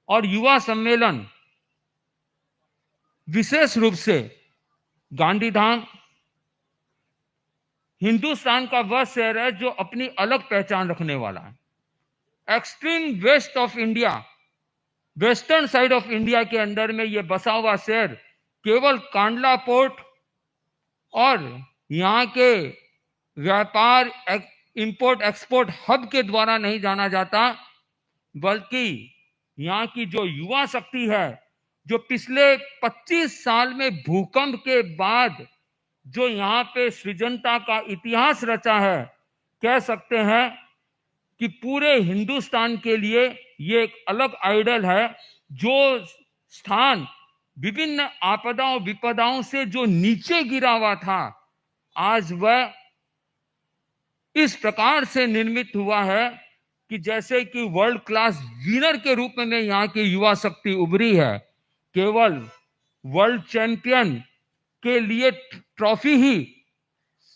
और युवा सम्मेलन विशेष रूप से गांधीधाम हिंदुस्तान का वह शहर है जो अपनी अलग पहचान रखने वाला है। Extreme west of India, western side of India के अंदर में यह बसा हुआ शहर केवल कांडला पोर्ट और यहाँ के व्यापार इंपोर्ट एक्सपोर्ट हब के द्वारा नहीं जाना जाता, बल्कि यहाँ की जो युवा शक्ति है, जो पिछले 25 साल में भूकंप के बाद जो यहाँ पे सृजनता का इतिहास रचा है, कह सकते हैं कि पूरे हिंदुस्तान के लिए ये एक अलग आइडल है। जो स्थान विभिन्न आपदाओं विपदाओं से जो नीचे गिरा हुआ था, आज वह इस प्रकार से निर्मित हुआ है कि जैसे कि वर्ल्ड क्लास विनर के रूप में यहाँ की युवा शक्ति उभरी है। केवल वर्ल्ड चैंपियन के लिए ट्रॉफी ही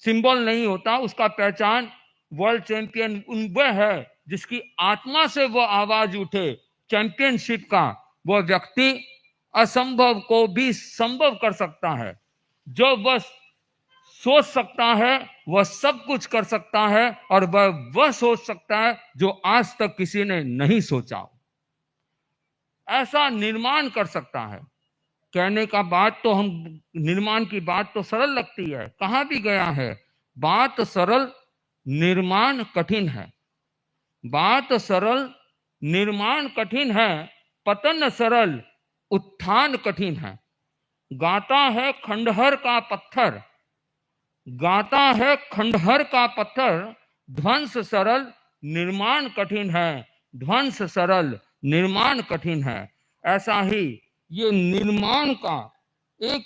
सिंबल नहीं होता, उसका पहचान वर्ल्ड चैंपियन वह है जिसकी आत्मा से वह आवाज उठे चैंपियनशिप का। वह व्यक्ति असंभव को भी संभव कर सकता है। जो वह सोच सकता है वह सब कुछ कर सकता है, और वह सोच सकता है जो आज तक किसी ने नहीं सोचा। ऐसा निर्माण कर सकता है। कहने का बात तो हम निर्माण की बात तो सरल लगती है, कहां भी गया है बात सरल निर्माण कठिन है। बात सरल निर्माण कठिन है, पतन सरल उत्थान कठिन है। गाता है खंडहर का पत्थर, गाता है खंडहर का पत्थर, ध्वंस सरल निर्माण कठिन है, ध्वंस सरल निर्माण कठिन है। ऐसा ही ये निर्माण का एक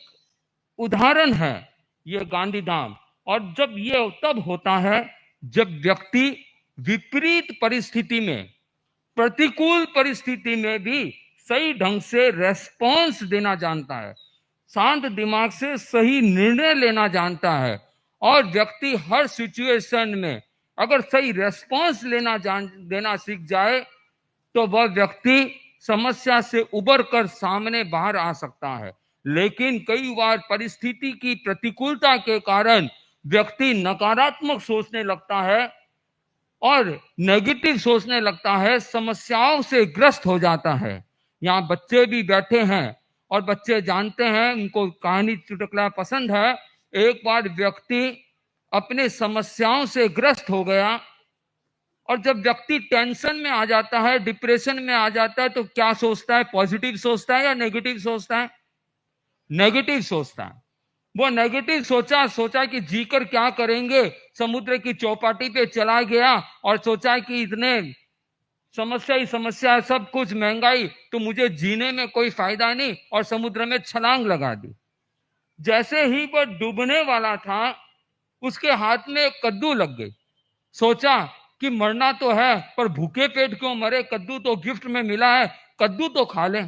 उदाहरण है ये गांधीधाम। और जब ये तब होता है जब व्यक्ति विपरीत परिस्थिति में, प्रतिकूल परिस्थिति में भी सही ढंग से रेस्पॉन्स देना जानता है, शांत दिमाग से सही निर्णय लेना जानता है। और व्यक्ति हर सिचुएशन में अगर सही रेस्पॉन्स देना सीख जाए तो वह व्यक्ति समस्या से उबर कर सामने बाहर आ सकता है। लेकिन कई बार परिस्थिति की प्रतिकूलता के कारण व्यक्ति नकारात्मक सोचने लगता है और नेगेटिव सोचने लगता है, समस्याओं से ग्रस्त हो जाता है। यहाँ बच्चे भी बैठे हैं और बच्चे जानते हैं, उनको कहानी चुटकुला पसंद है। एक बार व्यक्ति अपने समस्याओं से ग्रस्त हो गया, और जब व्यक्ति टेंशन में आ जाता है, डिप्रेशन में आ जाता है, तो क्या सोचता है? पॉजिटिव सोचता है या नेगेटिव सोचता है? नेगेटिव सोचता है। वो नेगेटिव सोचा कि जीकर क्या करेंगे, समुद्र की चौपाटी पे चला गया और सोचा कि इतने समस्या ही समस्या, सब कुछ महंगाई, तो मुझे जीने में कोई फायदा नहीं, और समुद्र में छलांग लगा दी। जैसे ही वह डूबने वाला था, उसके हाथ में एक कद्दू लग गई। सोचा कि मरना तो है, पर भूखे पेट क्यों मरे, कद्दू तो गिफ्ट में मिला है, कद्दू तो खा ले,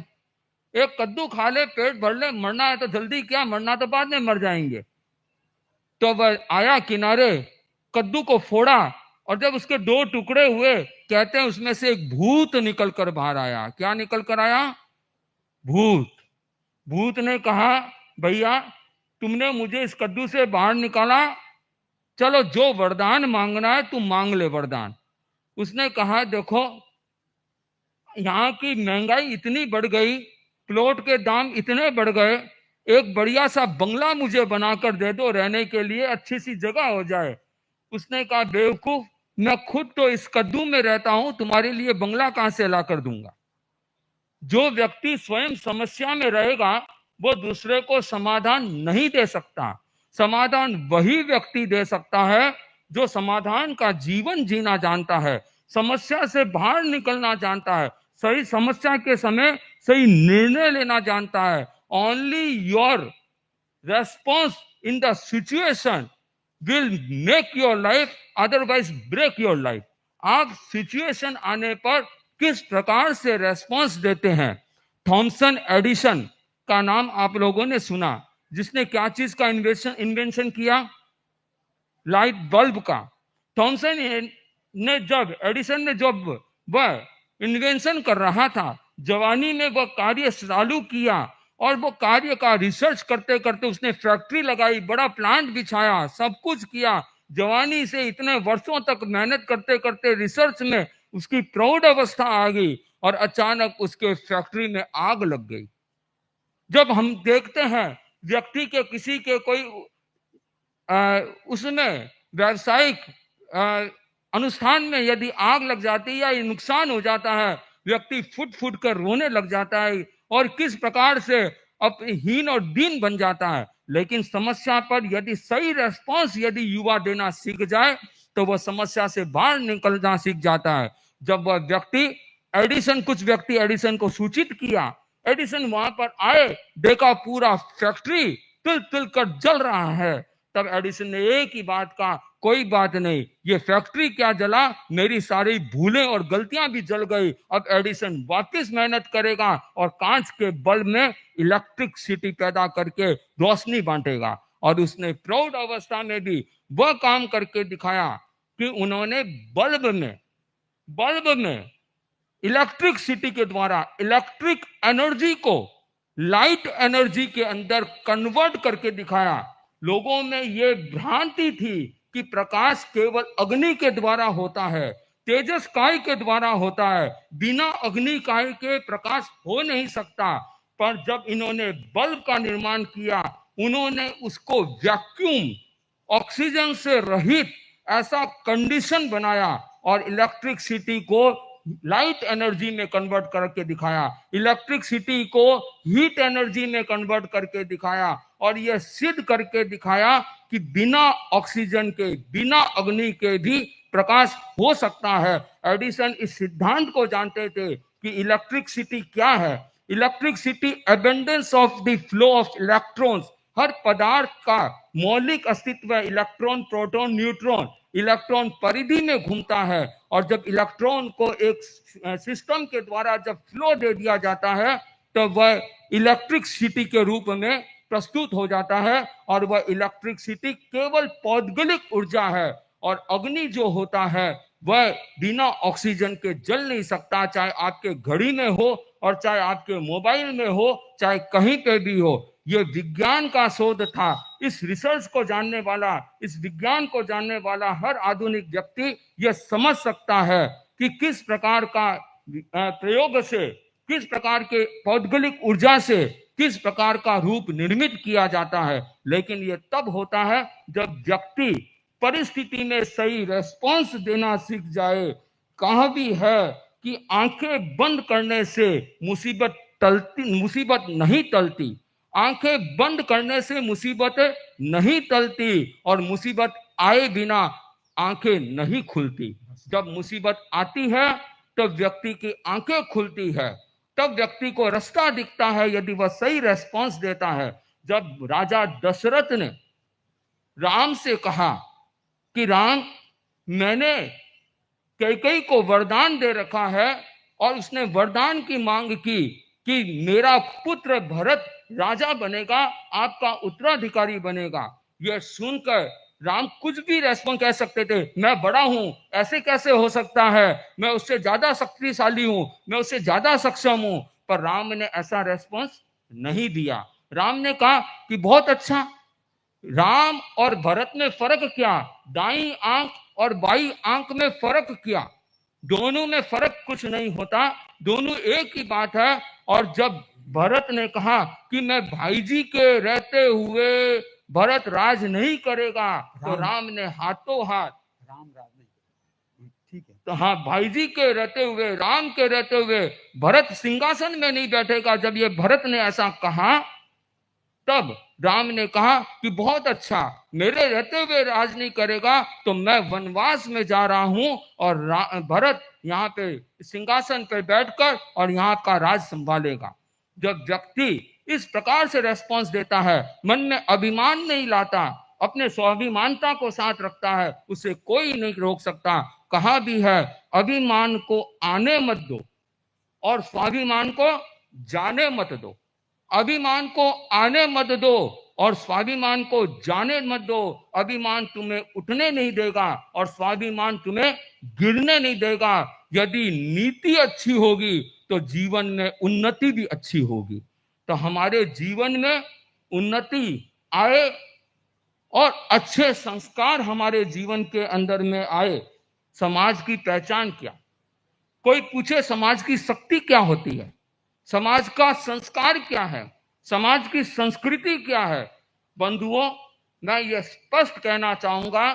एक कद्दू खा ले, पेट भर ले, मरना है तो जल्दी क्या, मरना तो बाद में मर जाएंगे। तो वह आया किनारे, कद्दू को फोड़ा, और जब उसके 2 टुकड़े हुए, कहते हैं उसमें से एक भूत निकल कर बाहर आया। क्या निकल कर आया? भूत। भूत ने कहा, भैया तुमने मुझे इस कद्दू से बाहर निकाला, चलो जो वरदान मांगना है तुम मांग ले वरदान। उसने कहा, देखो यहाँ की महंगाई इतनी बढ़ गई, प्लॉट के दाम इतने बढ़ गए, एक बढ़िया सा बंगला मुझे बनाकर दे दो रहने के लिए, अच्छी सी जगह हो जाए। उसने कहा, बेवकूफ, मैं खुद तो इस कद्दू में रहता हूं, तुम्हारे लिए बंगला कहां से ला कर दूंगा। जो व्यक्ति स्वयं समस्या में रहेगा वो दूसरे को समाधान नहीं दे सकता। समाधान वही व्यक्ति दे सकता है जो समाधान का जीवन जीना जानता है, समस्या से बाहर निकलना जानता है, सही समस्या के समय सही निर्णय लेना जानता है। Only your response in the situation will make your life, otherwise break your life. आप सिचुएशन आने पर किस प्रकार से रेस्पॉन्स देते हैं। थॉमसन एडिसन का नाम आप लोगों ने सुना, जिसने क्या चीज का इन्वेंशन किया? लाइट बल्ब का। थॉमसन ने जब एडिसन ने जब वह इन्वेंशन कर रहा था जवानी में वह कार्य चालू किया और वो कार्य का रिसर्च करते करते उसने फैक्ट्री लगाई, बड़ा प्लांट बिछाया, सब कुछ किया। जवानी से इतने वर्षों तक मेहनत करते करते रिसर्च में उसकी प्रौढ़ अवस्था आ गई और अचानक उसके फैक्ट्री में आग लग गई। जब हम देखते हैं व्यक्ति के किसी के कोई उसमें व्यावसायिक अनुष्ठान में यदि आग लग जाती है या ये नुकसान हो जाता है, व्यक्ति फुट फुट कर रोने लग जाता है और किस प्रकार से हीन और दीन बन जाता है। लेकिन समस्या पर यदि सही रेस्पॉन्स यदि युवा देना सीख जाए तो वह समस्या से बाहर निकलना सीख जाता है। जब वह व्यक्ति कुछ व्यक्ति एडिसन को सूचित किया, एडिसन वहां पर आए, देखा पूरा फैक्ट्री तिल तिल कर जल रहा है, तब एडिसन ने एक ही बात कहा, कोई बात नहीं, ये फैक्ट्री क्या जला, मेरी सारी भूलें और गलतियां भी जल गई। अब एडिसन वापस मेहनत करेगा और कांच के बल्ब में इलेक्ट्रिक सिटी पैदा करके रोशनी बांटेगा। और उसने प्रौढ़ अवस्था में भी वह काम करके दिखाया कि उन्होंने बल्ब में इलेक्ट्रिक सिटी के द्वारा इलेक्ट्रिक एनर्जी को लाइट एनर्जी के अंदर कन्वर्ट करके दिखाया। लोगों में यह भ्रांति थी कि प्रकाश केवल अग्नि के द्वारा होता है, तेजस काय के द्वारा होता है, बिना अग्नि काय के प्रकाश हो नहीं सकता। पर जब इन्होंने बल्ब का निर्माण किया, उन्होंने उसको वैक्यूम, ऑक्सीजन से रहित ऐसा कंडीशन बनाया और इलेक्ट्रिक सिटी को लाइट एनर्जी में कन्वर्ट करके दिखाया, इलेक्ट्रिक सिटी को हीट एनर्जी में कन्वर्ट करके दिखाया और यह सिद्ध करके दिखाया कि बिना ऑक्सीजन के, बिना अग्नि के भी प्रकाश हो सकता है। एडिसन इस सिद्धांत को जानते थे कि इलेक्ट्रिक सिटी क्या है। Electricity abundance of the flow of electrons, हर पदार्थ का मौलिक अस्तित्व है, इलेक्ट्रॉन, प्रोटॉन, न्यूट्रॉन। इलेक्ट्रॉन परिधि में घूमता है और जब इलेक्ट्रॉन को एक सिस्टम के द्वारा जब फ्लो दे दिया जाता है तो वह इलेक्ट्रिक सिटी के रूप में प्रस्तुत हो जाता है और वह इलेक्ट्रिक सिटी केवल पौद्गलिक ऊर्जा है। और अग्नि जो होता है वह बिना ऑक्सीजन के जल नहीं सकता, चाहे आपके घड़ी में हो और चाहे आपके मोबाइल में हो, चाहे कहीं पे भी हो। यह विज्ञान का शोध था। इस रिसर्च को जानने वाला, इस विज्ञान को जानने वाला हर आधुनिक व्यक्ति यह समझ सकता है कि किस प्रकार का प्रयोग से, किस प्रकार के पौद्गलिक ऊर्जा से किस प्रकार का रूप निर्मित किया जाता है। लेकिन यह तब होता है जब व्यक्ति परिस्थिति में सही रेस्पॉन्स देना सीख जाए। कहा भी है कि आंखें बंद करने से मुसीबत नहीं टलती, आंखें बंद करने से मुसीबत नहीं टलती और मुसीबत आए बिना आंखें नहीं खुलती। जब मुसीबत आती है तो व्यक्ति की आंखें खुलती है, तब व्यक्ति को रास्ता दिखता है यदि वह सही रेस्पॉन्स देता है। जब राजा दशरथ ने राम से कहा कि राम, मैंने कैकेयी को वरदान दे रखा है और उसने वरदान की मांग की कि मेरा पुत्र भरत राजा बनेगा, आपका उत्तराधिकारी बनेगा। यह सुनकर राम कुछ भी रेस्पॉन्स कह सकते थे, मैं बड़ा हूं, ऐसे कैसे हो सकता है, मैं उससे ज्यादा शक्तिशाली हूं, मैं उससे ज्यादा सक्षम हूं। पर राम ने ऐसा रेस्पॉन्स नहीं दिया। राम ने कहा कि बहुत अच्छा। राम और भरत में फर्क क्या? दाई आंख और बाई आंख में फर्क क्या? दोनों में फर्क कुछ नहीं होता, दोनों एक ही बात है। और जब भरत ने कहा कि मैं भाई जी के रहते हुए भरत राज नहीं करेगा, तो राम ने हाथों हाथ, राम राज नहीं, ठीक है, तो हाँ, भाई जी के रहते हुए, राम के रहते हुए भरत सिंहासन में नहीं बैठेगा। जब ये भरत ने ऐसा कहा तब राम ने कहा कि बहुत अच्छा, मेरे रहते हुए राज नहीं करेगा तो मैं वनवास में जा रहा हूं और भरत यहाँ पे सिंहासन पे बैठकर और यहाँ का राज संभालेगा। जब व्यक्ति इस प्रकार से रेस्पॉन्स देता है, मन में अभिमान नहीं लाता, अपने स्वाभिमानता को साथ रखता है, उसे कोई नहीं रोक सकता। कहा भी है, अभिमान को आने मत दो और स्वाभिमान को जाने मत दो। अभिमान को आने मत दो और स्वाभिमान को जाने मत दो। अभिमान तुम्हें उठने नहीं देगा और स्वाभिमान तुम्हें गिरने नहीं देगा। यदि नीति अच्छी होगी तो जीवन में उन्नति भी अच्छी होगी। तो हमारे जीवन में उन्नति आए और अच्छे संस्कार हमारे जीवन के अंदर में आए। समाज की पहचान क्या? कोई पूछे समाज की शक्ति क्या होती है, समाज का संस्कार क्या है, समाज की संस्कृति क्या है? बंधुओं, मैं ये स्पष्ट कहना चाहूंगा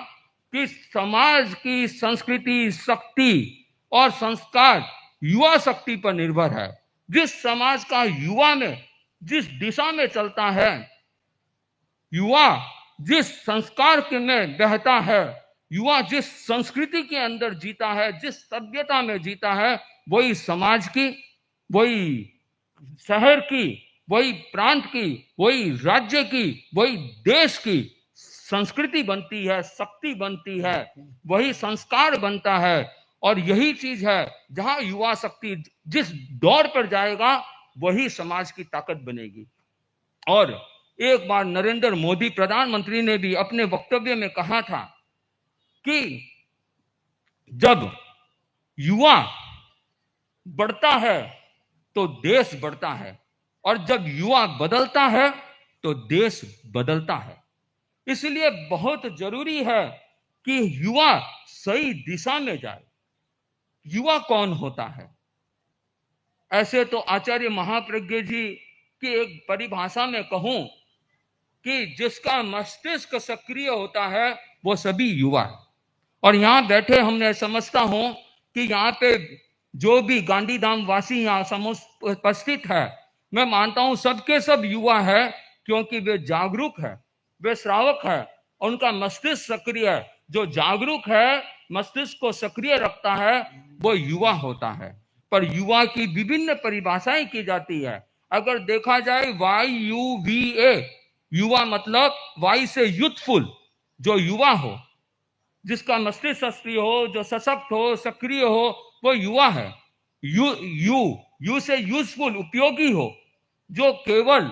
कि समाज की संस्कृति, शक्ति और संस्कार युवा शक्ति पर निर्भर है। जिस समाज का युवा में जिस दिशा में चलता है, युवा जिस संस्कार के में बहता है, युवा जिस संस्कृति के अंदर जीता है, जिस सभ्यता में जीता है, वही समाज की, वही शहर की, वही प्रांत की, वही राज्य की, वही देश की संस्कृति बनती है, शक्ति बनती है, वही संस्कार बनता है। और यही चीज है, जहां युवा शक्ति जिस दौर पर जाएगा वही समाज की ताकत बनेगी। और एक बार नरेंद्र मोदी प्रधानमंत्री ने भी अपने वक्तव्य में कहा था कि जब युवा बढ़ता है तो देश बढ़ता है, और जब युवा बदलता है तो देश बदलता है। इसलिए बहुत जरूरी है कि युवा सही दिशा में जाए। युवा कौन होता है? ऐसे तो आचार्य महाप्रज्ञ जी की एक परिभाषा में कहूं कि जिसका मस्तिष्क सक्रिय होता है वो सभी युवा है। और यहाँ बैठे हमने समझता हूं कि यहाँ पे जो भी गांधीधाम वासी यहाँ उपस्थित है, मैं मानता हूं सबके सब युवा है, क्योंकि वे जागरूक है, वे श्रावक है, उनका मस्तिष्क सक्रिय है। जो जागरूक है, मस्तिष्क को सक्रिय रखता है, वो युवा होता है। पर युवा की विभिन्न परिभाषाएं की जाती है। अगर देखा जाए YUVA, युवा मतलब वाई से यूथफुल, जो युवा हो, जिसका मस्तिष्क सक्रिय हो, जो सशक्त हो, सक्रिय हो, वो युवा है। यू से यूजफुल, उपयोगी हो, जो केवल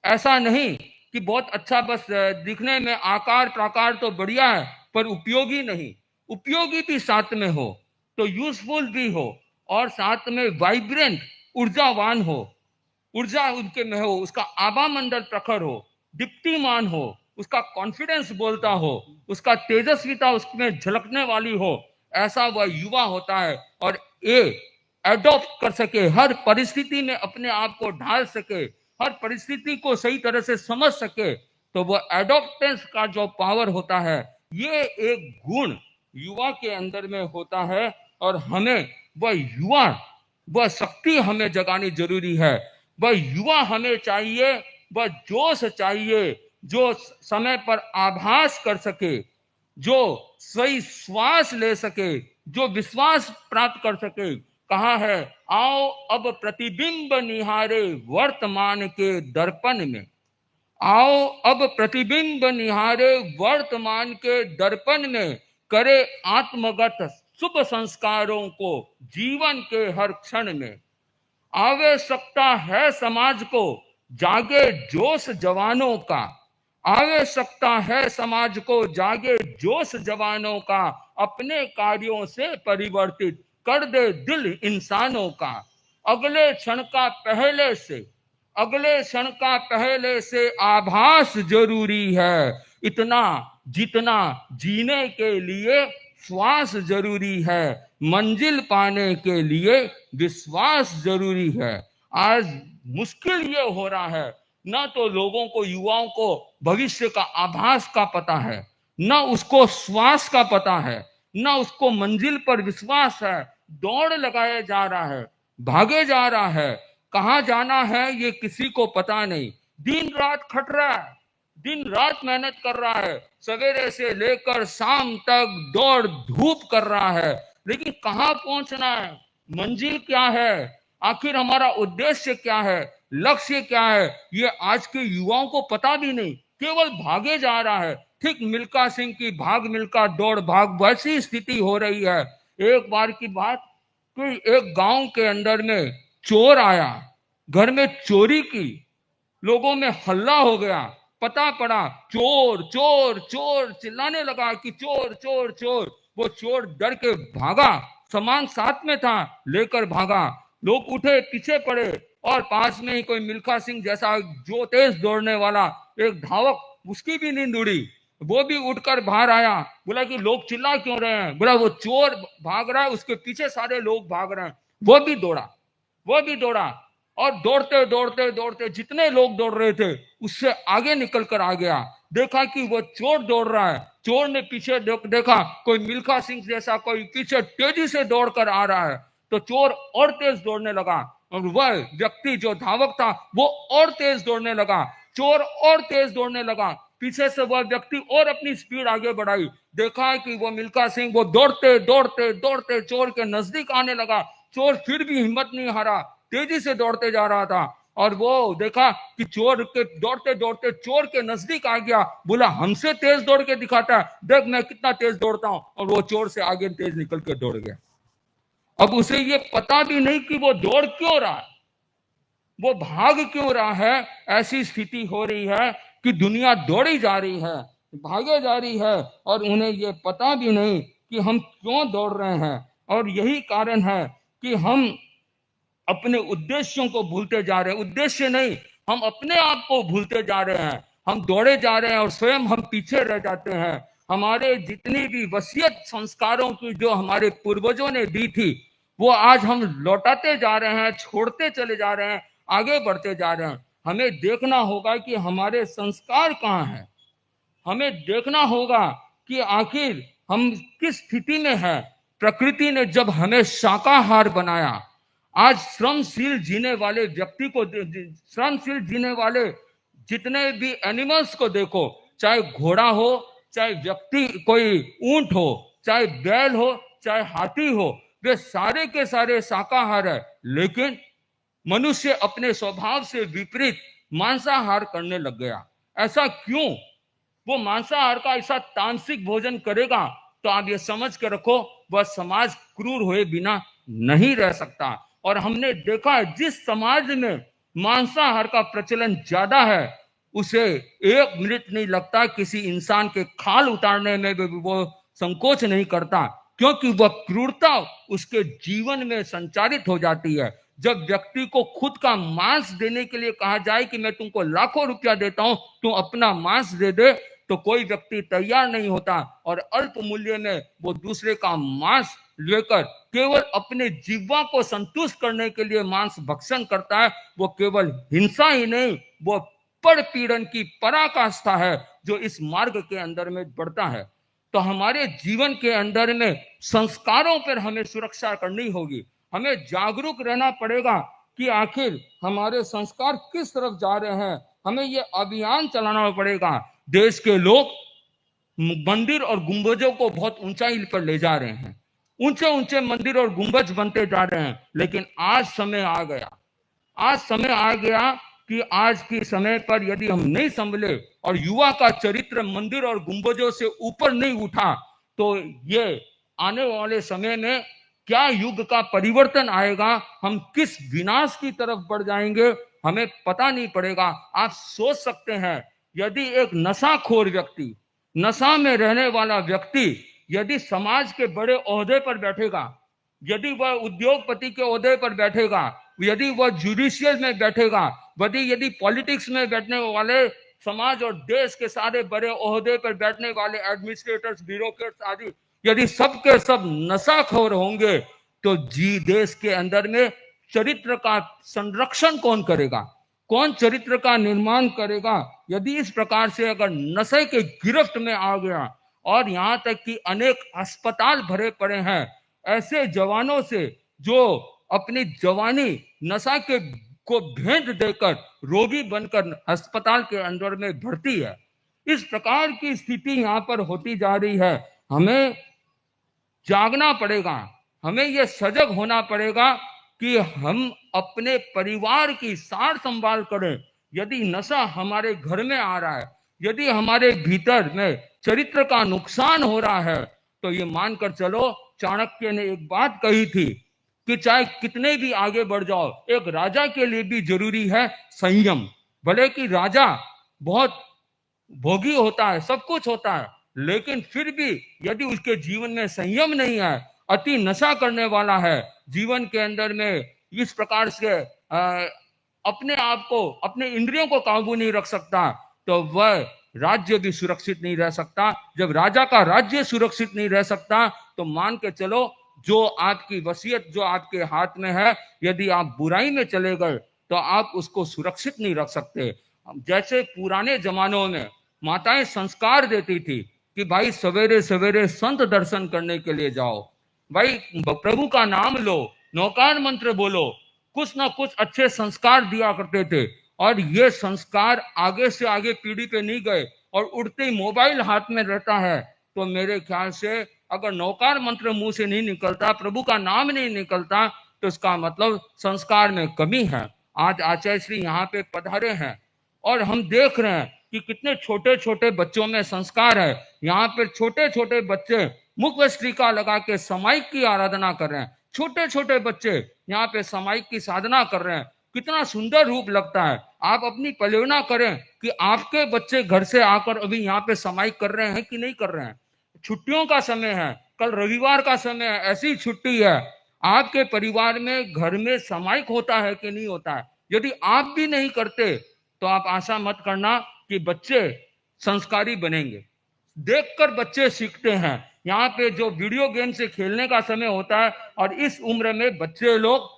ऐसा नहीं कि बहुत अच्छा बस दिखने में आकार प्राकार तो बढ़िया है पर उपयोगी नहीं, उपयोगी भी साथ में हो, तो यूजफुल भी हो, और साथ में वाइब्रेंट, ऊर्जावान हो, ऊर्जा उनके में हो, उसका आभा मंडल प्रखर हो, दीप्तिमान हो, उसका कॉन्फिडेंस बोलता हो, उसका तेजस्विता उसमें झलकने वाली हो, ऐसा वह युवा होता है। और ये एडॉप्ट कर सके, हर परिस्थिति में अपने आप को ढाल सके, हर परिस्थिति को सही तरह से समझ सके, तो वह एडॉप्टेंस का जो पावर होता है, ये एक गुण युवा के अंदर में होता है। और हमें वह युवा, वह शक्ति हमें जगानी जरूरी है। वह युवा हमें चाहिए, वह जोश चाहिए, जो समय पर आभास कर सके, जो सही श्वास ले सके, जो विश्वास प्राप्त कर सके। कहा है, आओ अब प्रतिबिंब निहारे वर्तमान के दर्पण में, आओ अब प्रतिबिंब निहारे वर्तमान के दर्पण में, करे आत्मगत शुभ संस्कारों को जीवन के हर क्षण में। आवश्यकता है समाज को जागे जोश जवानों का, आवश्यकता है समाज को जागे जोश जवानों का, अपने कार्यों से परिवर्तित कर दे दिल इंसानों का। अगले क्षण का पहले से, अगले क्षण का पहले से आभास जरूरी है, इतना जितना जीने के लिए श्वास जरूरी है, मंजिल पाने के लिए विश्वास जरूरी है। आज मुश्किल ये हो रहा है, ना तो लोगों को, युवाओं को भविष्य का आभास का पता है, ना उसको श्वास का पता है, ना उसको मंजिल पर विश्वास है। दौड़ लगाया जा रहा है, भागे जा रहा है, कहाँ जाना है ये किसी को पता नहीं। दिन रात खट रहा है, दिन रात मेहनत कर रहा है, सवेरे से लेकर शाम तक दौड़ धूप कर रहा है, लेकिन कहाँ पहुंचना है, मंजिल क्या है, आखिर हमारा उद्देश्य क्या है, लक्ष्य क्या है, ये आज के युवाओं को पता भी नहीं, केवल भागे जा रहा है। ठीक मिल्खा सिंह की भाग मिल्खा दौड़ भाग वैसी स्थिति हो रही है। एक बार की बात कि एक गांव के अंदर में चोर आया, घर में चोरी की, लोगों में हल्ला हो गया, पता पड़ा चोर चोर चोर, चिल्लाने लगा कि चोर चोर चोर। वो चोर डर के भागा, सामान साथ में था, लेकर भागा। लोग उठे, पीछे पड़े, और पास में ही कोई मिल्खा सिंह जैसा जो तेज दौड़ने वाला एक धावक, उसकी भी नींद उड़ी, वो भी उठकर बाहर आया। बोला कि लोग चिल्ला क्यों रहे हैं? बोला वो चोर भाग रहा है, उसके पीछे सारे लोग भाग रहे हैं। वो भी दौड़ा, वो भी दौड़ा, और दौड़ते दौड़ते दौड़ते जितने लोग दौड़ रहे थे उससे आगे निकल कर आ गया। देखा कि वो चोर दौड़ रहा है। चोर ने पीछे देखा कोई मिल्खा सिंह जैसा कोई पीछे तेजी से दौड़ कर आ रहा है, तो चोर और तेज दौड़ने लगा, और वह व्यक्ति जो धावक था वो और तेज दौड़ने लगा। चोर और तेज दौड़ने लगा, पीछे से वह व्यक्ति और अपनी स्पीड आगे बढ़ाई। देखा कि वो मिल्खा सिंह वो दौड़ते दौड़ते दौड़ते चोर के नजदीक आने लगा। चोर फिर भी हिम्मत नहीं हारा, तेजी से दौड़ते जा रहा था, और वो देखा कि चोर के दौड़ते दौड़ते चोर के नजदीक आ गया। बोला हमसे तेज दौड़ के दिखाता है, देख मैं कितना तेज दौड़ता हूं, और वो चोर से आगे तेज निकल के दौड़ गया। अब उसे ये पता भी नहीं कि वो दौड़ क्यों रहा है, वो भाग क्यों रहा है। ऐसी स्थिति हो रही है कि दुनिया दौड़ी जा रही है, भागे जा रही है, और उन्हें ये पता भी नहीं कि हम क्यों दौड़ रहे हैं। और यही कारण है कि हम अपने उद्देश्यों को भूलते जा रहे हैं। उद्देश्य नहीं, हम अपने आप को भूलते जा रहे हैं। हम दौड़े जा रहे हैं और स्वयं हम पीछे रह जाते हैं। हमारे जितनी भी वसीयत संस्कारों की जो हमारे पूर्वजों ने दी थी, वो आज हम लौटाते जा रहे हैं, छोड़ते चले जा रहे हैं, आगे बढ़ते जा रहे हैं। हमें देखना होगा कि हमारे संस्कार कहाँ हैं। हमें देखना होगा कि आखिर हम किस स्थिति में हैं। प्रकृति ने जब हमें शाकाहार बनाया, आज श्रमशील जीने वाले व्यक्ति को, श्रमशील जीने वाले जितने भी एनिमल्स को देखो, चाहे घोड़ा हो, चाहे व्यक्ति कोई ऊंट हो, चाहे बैल हो, चाहे हाथी हो, वे सारे के सारे शाकाहार है। लेकिन मनुष्य अपने स्वभाव से विपरीत मांसाहार करने लग गया। ऐसा क्यों? वो मांसाहार का ऐसा तामसिक भोजन करेगा तो आप ये समझ के रखो, वह समाज क्रूर हुए बिना नहीं रह सकता। और हमने देखा है जिस समाज में मांसाहार का प्रचलन ज्यादा है, उसे एक मिनट नहीं लगता किसी इंसान के खाल उतारने में भी वो संकोच नहीं करता, क्योंकि वह क्रूरता उसके जीवन में संचारित हो जाती है। जब व्यक्ति को खुद का मांस देने के लिए कहा जाए कि मैं तुमको लाखों रुपया देता हूं, तुम अपना मांस दे दे, तो कोई व्यक्ति तैयार नहीं होता, और अल्प मूल्य में वो दूसरे का मांस लेकर केवल अपने जीवा को संतुष्ट करने के लिए मांस भक्षण करता है। वो केवल हिंसा ही नहीं, वो परपीड़न की पराकाष्ठा है जो इस मार्ग के अंदर में बढ़ता है। तो हमारे जीवन के अंदर में संस्कारों पर हमें सुरक्षा करनी होगी। हमें जागरूक रहना पड़ेगा कि आखिर हमारे संस्कार किस तरफ जा रहे हैं। हमें ये अभियान चलाना पड़ेगा। देश के लोग मंदिर और गुंबजों को बहुत ऊंचाई पर ले जा रहे हैं, ऊंचे ऊंचे मंदिर और गुंबज बनते जा रहे हैं। लेकिन आज समय आ गया, आज समय आ गया कि आज के समय पर यदि हम नहीं संभले और युवा का चरित्र मंदिर और गुंबजों से ऊपर नहीं उठा, तो ये आने वाले समय में क्या युग का परिवर्तन आएगा, हम किस विनाश की तरफ बढ़ जाएंगे, हमें पता नहीं पड़ेगा। आप सोच सकते हैं, यदि एक नशाखोर व्यक्ति, नशा में रहने वाला व्यक्ति यदि समाज के बड़े ओहदे पर बैठेगा, यदि वह उद्योगपति के ओहदे पर बैठेगा, यदि वह जुडिशियल में बैठेगा, यदि पॉलिटिक्स में बैठने वाले समाज और देश के सारे बड़े ओहदे पर बैठने वाले एडमिनिस्ट्रेटर्स, ब्यूरोक्रेट्स आदि यदि सब के सब नशाखोर होंगे, तो देश के अंदर में चरित्र का संरक्षण कौन करेगा? कौन चरित्र का निर्माण करेगा? यदि इस प्रकार से अगर नशे के गिरफ्त में आ गया, और यहां तक कि अनेक अस्पताल भरे पड़े हैं ऐसे जवानों से जो अपनी जवानी नशा के को भेंट देकर रोगी बनकर अस्पताल के अंदर में भर्ती है। इस प्रकार की स्थिति यहाँ पर होती जा रही है। हमें जागना पड़ेगा, हमें यह सजग होना पड़ेगा कि हम अपने परिवार की सार संभाल करें। यदि नशा हमारे घर में आ रहा है, यदि हमारे भीतर में चरित्र का नुकसान हो रहा है, तो ये मानकर चलो, चाणक्य ने एक बात कही थी कि चाहे कितने भी आगे बढ़ जाओ, एक राजा के लिए भी जरूरी है संयम। भले कि राजा बहुत भोगी होता है, सब कुछ होता है, लेकिन फिर भी यदि उसके जीवन में संयम नहीं है, अति नशा करने वाला है, जीवन के अंदर में इस प्रकार से अपने आप को, अपने इंद्रियों को काबू नहीं रख सकता, तो वह राज्य भी सुरक्षित नहीं रह सकता। जब राजा का राज्य सुरक्षित नहीं रह सकता, तो मान के चलो जो आपकी वसीयत जो आपके हाथ में है, यदि आप बुराई में चले गए तो आप उसको सुरक्षित नहीं रख सकते। जैसे पुराने जमानों में माताएं संस्कार देती थी कि भाई सवेरे सवेरे संत दर्शन करने के लिए जाओ, भाई प्रभु का नाम लो, नौकार मंत्र बोलो, कुछ ना कुछ अच्छे संस्कार दिया करते थे। और ये संस्कार आगे से आगे पीढ़ी पे नहीं गए और उड़ते ही मोबाइल हाथ में रहता है, तो मेरे ख्याल से अगर नौकार मंत्र मुंह से नहीं निकलता, प्रभु का नाम नहीं निकलता, तो इसका मतलब संस्कार में कमी है। आज आचार्य श्री यहाँ पे पधारे हैं और हम देख रहे हैं कि कितने छोटे छोटे बच्चों में संस्कार है। यहाँ पे छोटे छोटे बच्चे मुख वस्त्रिका लगा के समाइक की आराधना कर रहे हैं। छोटे छोटे बच्चे यहाँ पे समाइक की साधना कर रहे हैं। कितना सुंदर रूप लगता है। आप अपनी कल्पना करें कि आपके बच्चे घर से आकर अभी यहाँ पे समाइक कर रहे हैं कि नहीं कर रहे हैं। छुट्टियों का समय है, कल रविवार का समय है, ऐसी छुट्टी है, आपके परिवार में घर में समाइक होता है कि नहीं होता है। यदि आप भी नहीं करते तो आप आशा मत करना कि बच्चे संस्कारी बनेंगे। देखकर बच्चे सीखते हैं। यहाँ पे जो वीडियो गेम से खेलने का समय होता है और इस उम्र में बच्चे लोग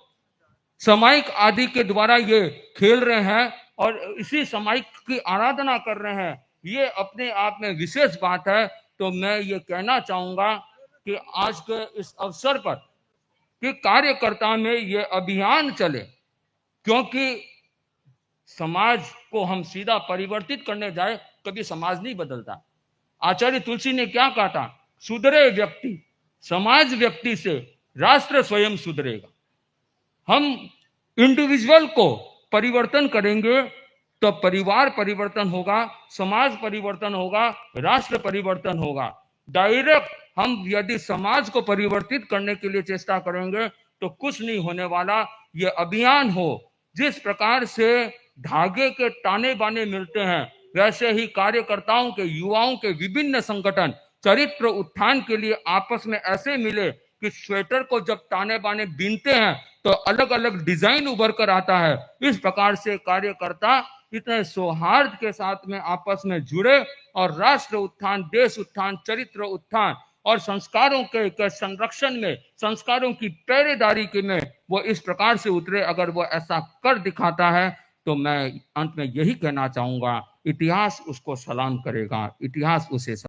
समाइक आदि के द्वारा ये खेल रहे हैं और इसी समाइक की आराधना कर रहे हैं, ये अपने आप में विशेष बात है। तो मैं ये कहना चाहूंगा कि आज के इस अवसर पर कि कार्यकर्ता में ये अभियान चले, क्योंकि समाज को हम सीधा परिवर्तित करने जाए, कभी समाज नहीं बदलता। आचार्य तुलसी ने क्या कहा था? सुधरे व्यक्ति, समाज व्यक्ति से, राष्ट्र स्वयं सुधरेगा। हम इंडिविजुअल को परिवर्तन करेंगे तो परिवार परिवर्तन होगा, समाज परिवर्तन होगा, राष्ट्र परिवर्तन होगा। डायरेक्ट हम यदि समाज को परिवर्तित करने के लिए चेष्टा करेंगे तो कुछ नहीं होने वाला। ये अभियान हो, जिस प्रकार से धागे के ताने बाने मिलते हैं, वैसे ही कार्यकर्ताओं के, युवाओं के विभिन्न संगठन चरित्र उत्थान के लिए आपस में ऐसे मिले कि स्वेटर को जब ताने बाने बीनते हैं तो अलग अलग डिजाइन उभर कर आता है। इस प्रकार से कार्यकर्ता इतने सौहार्द के साथ में आपस में जुड़े और राष्ट्र उत्थान, देश उत्थान, चरित्र उत्थान और संस्कारों के संरक्षण में, संस्कारों की पहरेदारी के में वो इस प्रकार से उतरे। अगर वो ऐसा कर दिखाता है तो मैं अंत में यही कहना चाहूंगा, इतिहास उसको सलाम करेगा, इतिहास उसे